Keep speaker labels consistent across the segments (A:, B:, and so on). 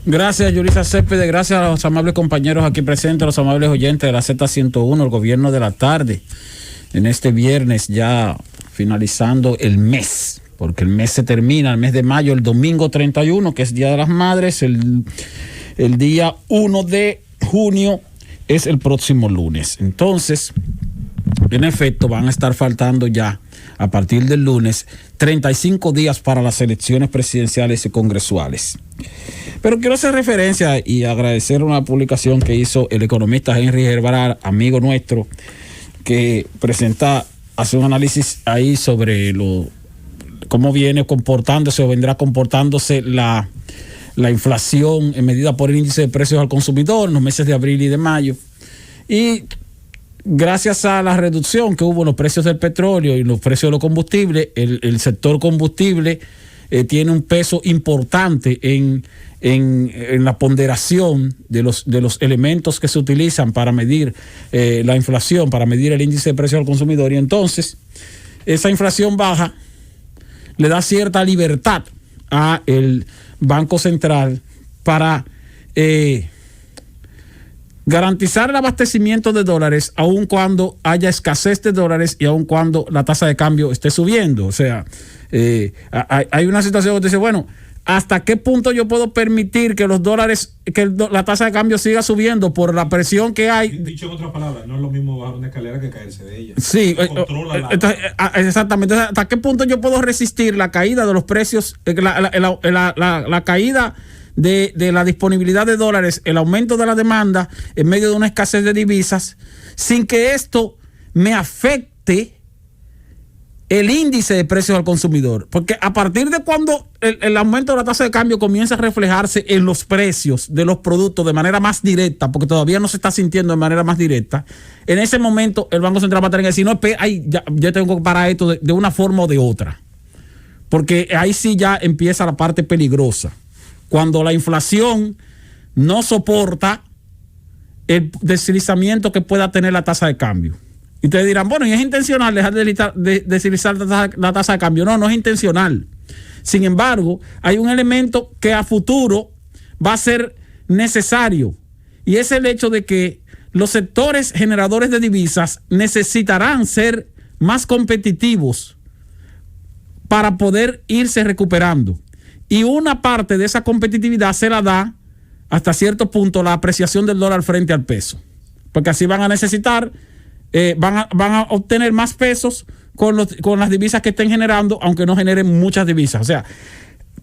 A: Gracias, Yulisa Céspedes. Gracias a los amables compañeros aquí presentes, a los amables oyentes de la Z101, el gobierno de la tarde. En este viernes ya finalizando el mes, porque el mes se termina, el mes de mayo, el domingo 31, que es Día de las Madres, el día 1 de junio es el próximo lunes. Entonces, en efecto, van a estar faltando ya, a partir del lunes, 35 días para las elecciones presidenciales y congresuales. Pero quiero hacer referencia y agradecer una publicación que hizo el economista Henry Gerbarar, amigo nuestro, que hace un análisis ahí sobre cómo viene comportándose o vendrá comportándose la inflación en medida por el índice de precios al consumidor en los meses de abril y de mayo. Y gracias a la reducción que hubo en los precios del petróleo y los precios de los combustibles, el sector combustible tiene un peso importante en la ponderación de los elementos que se utilizan para medir la inflación, para medir el índice de precios al consumidor. Y entonces, esa inflación baja le da cierta libertad a el Banco Central para garantizar el abastecimiento de dólares aun cuando haya escasez de dólares y aun cuando la tasa de cambio esté subiendo. O sea, hay una situación que dice, bueno, ¿hasta qué punto yo puedo permitir que los dólares, la tasa de cambio siga subiendo por la presión que hay?
B: Dicho en otras palabras, no es lo mismo bajar una escalera que caerse de ella.
A: Sí, exactamente. ¿Hasta qué punto yo puedo resistir la caída de los precios, la caída de la disponibilidad de dólares, el aumento de la demanda en medio de una escasez de divisas, sin que esto me afecte el índice de precios al consumidor? Porque a partir de cuando el aumento de la tasa de cambio comienza a reflejarse en los precios de los productos de manera más directa, porque todavía no se está sintiendo de manera más directa, en ese momento el Banco Central va a tener que decir, no, ya tengo que parar esto de una forma o de otra. Porque ahí sí ya empieza la parte peligrosa. Cuando la inflación no soporta el deslizamiento que pueda tener la tasa de cambio. Y ustedes dirán, bueno, ¿y es intencional dejar de deslizar la tasa de cambio? No, no es intencional. Sin embargo, hay un elemento que a futuro va a ser necesario, y es el hecho de que los sectores generadores de divisas necesitarán ser más competitivos para poder irse recuperando. Y una parte de esa competitividad se la da hasta cierto punto la apreciación del dólar frente al peso, porque así van a necesitar, van a obtener más pesos con las divisas que estén generando, aunque no generen muchas divisas. O sea,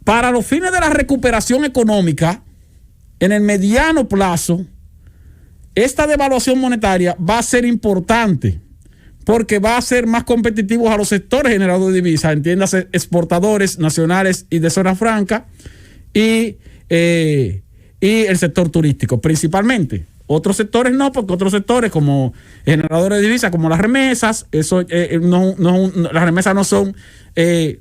A: para los fines de la recuperación económica, en el mediano plazo, esta devaluación monetaria va a ser importante, porque va a ser más competitivos a los sectores generadores de divisas, entiéndase, exportadores nacionales y de zona franca, y el sector turístico principalmente. Otros sectores no, porque otros sectores como generadores de divisas, como las remesas, las remesas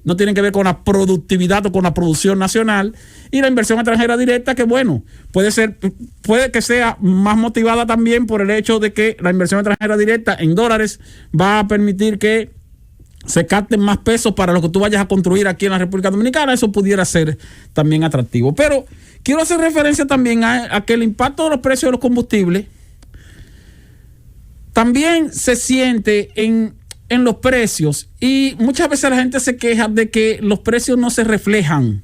A: no tienen que ver con la productividad o con la producción nacional, y la inversión extranjera directa, que bueno, puede que sea más motivada también por el hecho de que la inversión extranjera directa en dólares va a permitir que se capten más pesos para lo que tú vayas a construir aquí en la República Dominicana. Eso pudiera ser también atractivo. Pero quiero hacer referencia también a que el impacto de los precios de los combustibles también se siente en los precios, y muchas veces la gente se queja de que los precios no se reflejan,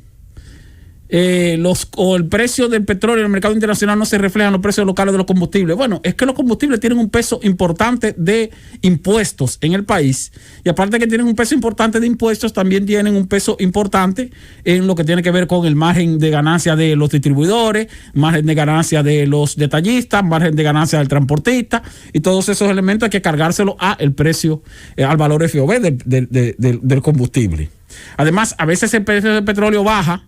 A: o el precio del petróleo en el mercado internacional no se reflejan los precios locales de los combustibles. Bueno, es que los combustibles tienen un peso importante de impuestos en el país, y aparte de que tienen un peso importante de impuestos, también tienen un peso importante en lo que tiene que ver con el margen de ganancia de los distribuidores, margen de ganancia de los detallistas, margen de ganancia del transportista, y todos esos elementos hay que cargárselo al precio, al valor FOB del combustible. Además, a veces el precio del petróleo baja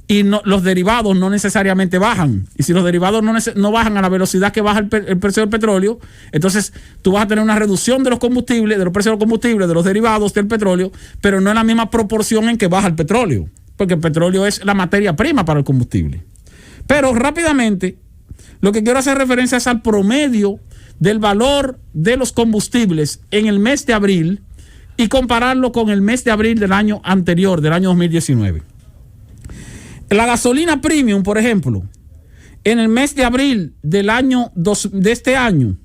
A: y los derivados no necesariamente bajan. Y si los derivados no bajan a la velocidad que baja el precio del petróleo, entonces tú vas a tener una reducción de los combustibles, de los precios de los combustibles, de los derivados del petróleo, pero no en la misma proporción en que baja el petróleo, porque el petróleo es la materia prima para el combustible. Pero rápidamente, lo que quiero hacer referencia es al promedio del valor de los combustibles en el mes de abril y compararlo con el mes de abril del año anterior, del año 2019. La gasolina premium, por ejemplo, En el mes de abril de este año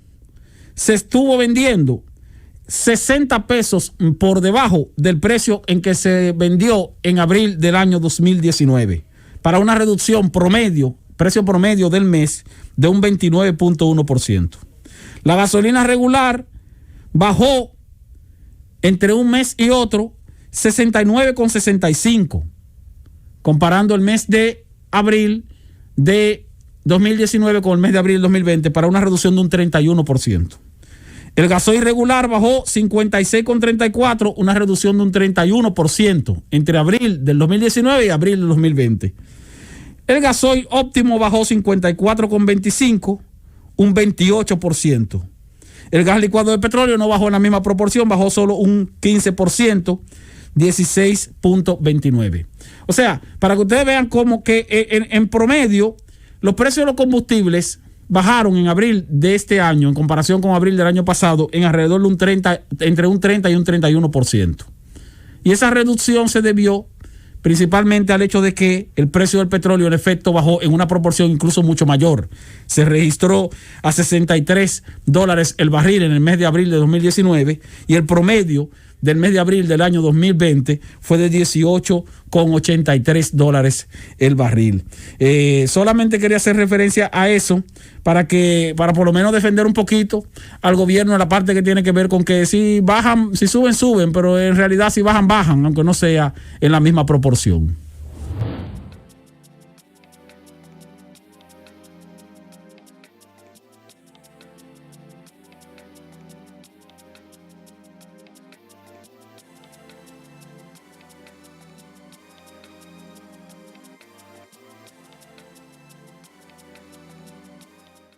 A: se estuvo vendiendo 60 pesos por debajo del precio en que se vendió en abril del año 2019, para una reducción precio promedio del mes de un 29.1%. La gasolina regular bajó entre un mes y otro 69,65, comparando el mes de abril de 2019 con el mes de abril de 2020, para una reducción de un 31%. El gasoil regular bajó 56,34, una reducción de un 31% entre abril del 2019 y abril del 2020. El gasoil óptimo bajó 54,25, un 28%. El gas licuado de petróleo no bajó en la misma proporción, bajó solo un 15%, 16.29. O sea, para que ustedes vean cómo que en promedio los precios de los combustibles bajaron en abril de este año en comparación con abril del año pasado en alrededor de entre un 30 y un 31%. Y esa reducción se debió principalmente al hecho de que el precio del petróleo en efecto bajó en una proporción incluso mucho mayor. Se registró a $63 el barril en el mes de abril de 2019 y el promedio del mes de abril del año 2020 fue de $18,83 el barril. Solamente quería hacer referencia a eso para por lo menos defender un poquito al gobierno en la parte que tiene que ver con que si bajan, si suben, pero en realidad si bajan, aunque no sea en la misma proporción.